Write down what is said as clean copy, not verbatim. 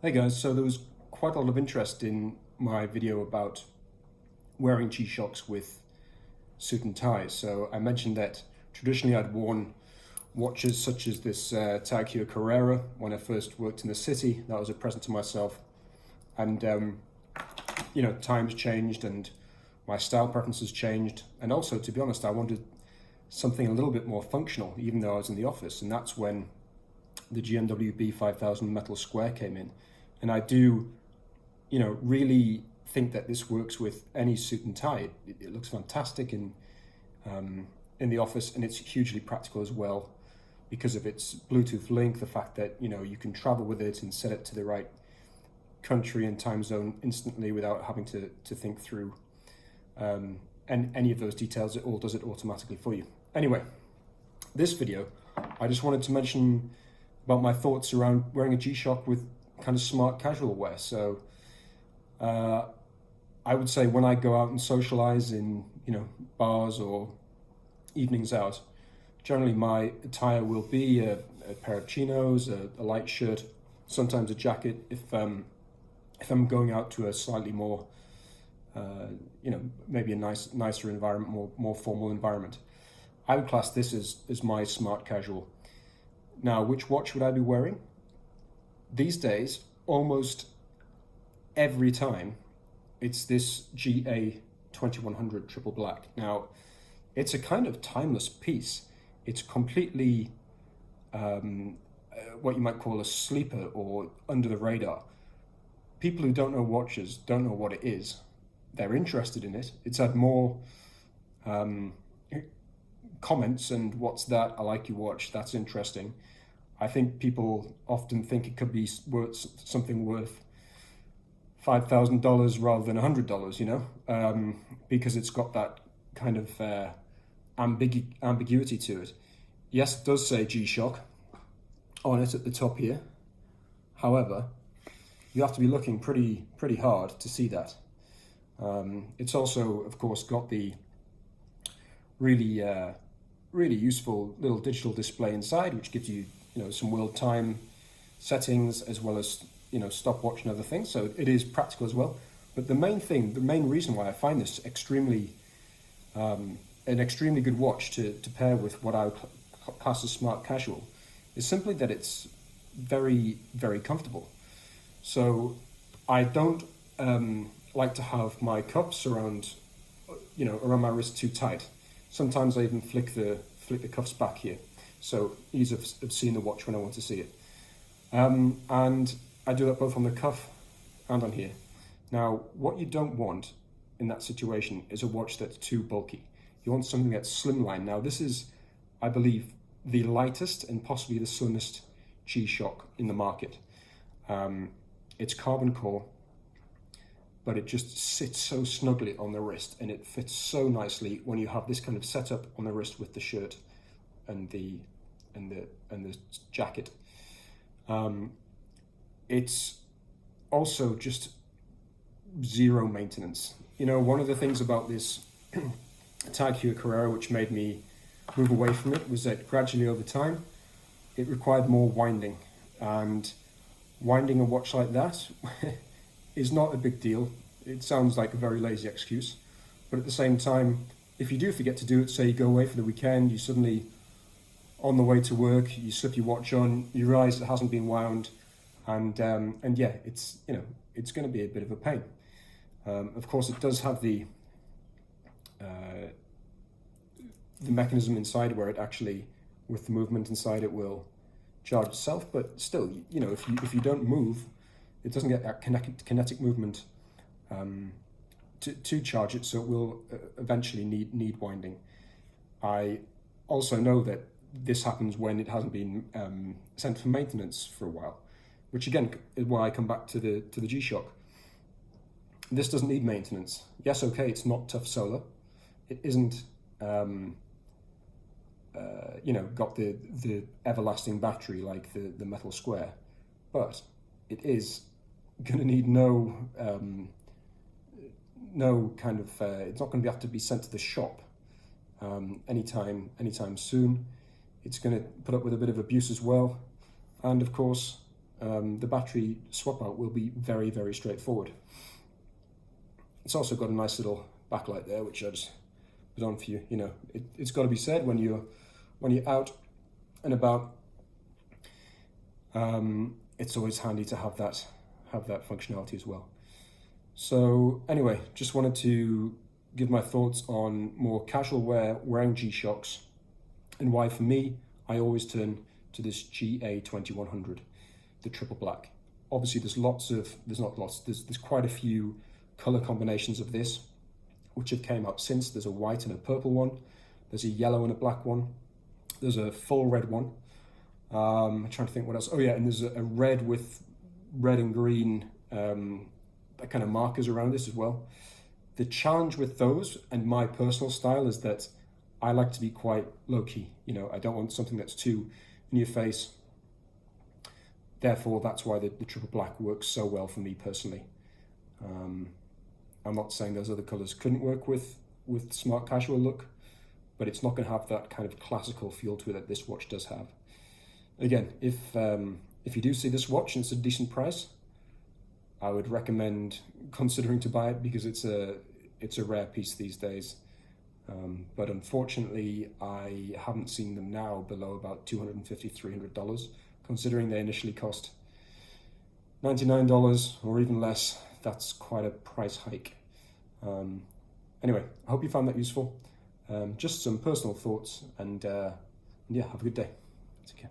Hey guys, so there was quite a lot of interest in my video about wearing G-Shocks with suit and tie. So I mentioned that traditionally I'd worn watches such as this Tag Heuer Carrera when I first worked in the city. That was a present to myself. And times changed and my style preferences changed. And also, to be honest, I wanted something a little bit more functional, even though I was in the office. And that's when the GMW-B5000 Metal Square came in. And I do, really think that this works with any suit and tie. It looks fantastic in the office, and it's hugely practical as well because of its Bluetooth link, the fact that, you can travel with it and set it to the right country and time zone instantly without having to think through and any of those details. It all does it automatically for you. Anyway, this video, I just wanted to mention about my thoughts around wearing a G-Shock with kind of smart casual wear. So I would say when I go out and socialize in bars or evenings out, generally my attire will be a pair of chinos, a light shirt, sometimes a jacket if I'm going out to a slightly more maybe a nicer environment, more formal environment. I would class this as my smart casual. Now, which watch would I be wearing? These days, almost every time, it's this GA2100 triple black. Now, it's a kind of timeless piece. It's completely what you might call a sleeper or under the radar. People who don't know watches don't know what it is. They're interested in it. It's had more comments and what's that? I like your watch. That's interesting. I think people often think it could be something worth $5,000 rather than $100, because it's got that kind of ambiguity to it. Yes, it does say G-Shock on it at the top here. However, you have to be looking pretty hard to see that. It's also, of course, got the really useful little digital display inside, which gives you some world time settings as well as stopwatch and other things. So it is practical as well. But the main reason why I find this an extremely good watch to pair with what I would class as smart casual is simply that it's very, very comfortable. So I don't like to have my cuffs around my wrist too tight. Sometimes I even flick the cuffs back here, so ease of seeing the watch when I want to see it. And I do that both on the cuff and on here. Now, what you don't want in that situation is a watch that's too bulky. You want something that's slimline. Now, this is, I believe, the lightest and possibly the slimmest G-Shock in the market. It's carbon core, but it just sits so snugly on the wrist, and it fits so nicely when you have this kind of setup on the wrist with the shirt and the jacket. It's also just zero maintenance. One of the things about this Tag Heuer Carrera which made me move away from it was that gradually over time it required more winding, and winding a watch like that is not a big deal. It sounds like a very lazy excuse, but at the same time, if you do forget to do it, say you go away for the weekend, you suddenly, on the way to work, you slip your watch on, you realize it hasn't been wound, and yeah, it's going to be a bit of a pain. Of course, it does have the mechanism inside where it actually, with the movement inside, it will charge itself. But still, if you don't move, it doesn't get that kinetic movement to charge it, so it will eventually need winding. I also know that this happens when it hasn't been sent for maintenance for a while, which again is why I come back to the G-Shock. This doesn't need maintenance. Yes, okay, it's not tough solar. It isn't got the everlasting battery like the Metal Square, but it is going to need no kind of it's not going to have to be sent to the shop anytime soon. It's going to put up with a bit of abuse as well, and of course the battery swap out will be very, very straightforward. It's also got a nice little backlight there, which I just put on for you. You know, it's got to be said when you're out and about. It's always handy to have that functionality as well. So anyway, just wanted to give my thoughts on more casual wear wearing G-Shocks, and why for me I always turn to this GA2100, the triple black. Obviously there's quite a few color combinations of this which have came out since. There's a white and a purple one, there's a yellow and a black one, there's a full red one. I'm trying to think what else. Oh yeah, and there's a red with red and green kind of markers around this as well. The challenge with those, and my personal style, is that I like to be quite low-key. You know, I don't want something that's too in your face. Therefore, that's why the triple black works so well for me personally. I'm not saying those other colors couldn't work with smart casual look, but it's not going to have that kind of classical feel to it that this watch does have. Again, if you do see this watch and it's a decent price, I would recommend considering to buy it, because it's a rare piece these days. But unfortunately, I haven't seen them now below about $250, $300, considering they initially cost $99 or even less. That's quite a price hike. Anyway, I hope you found that useful. Just some personal thoughts, and yeah, have a good day. Take care.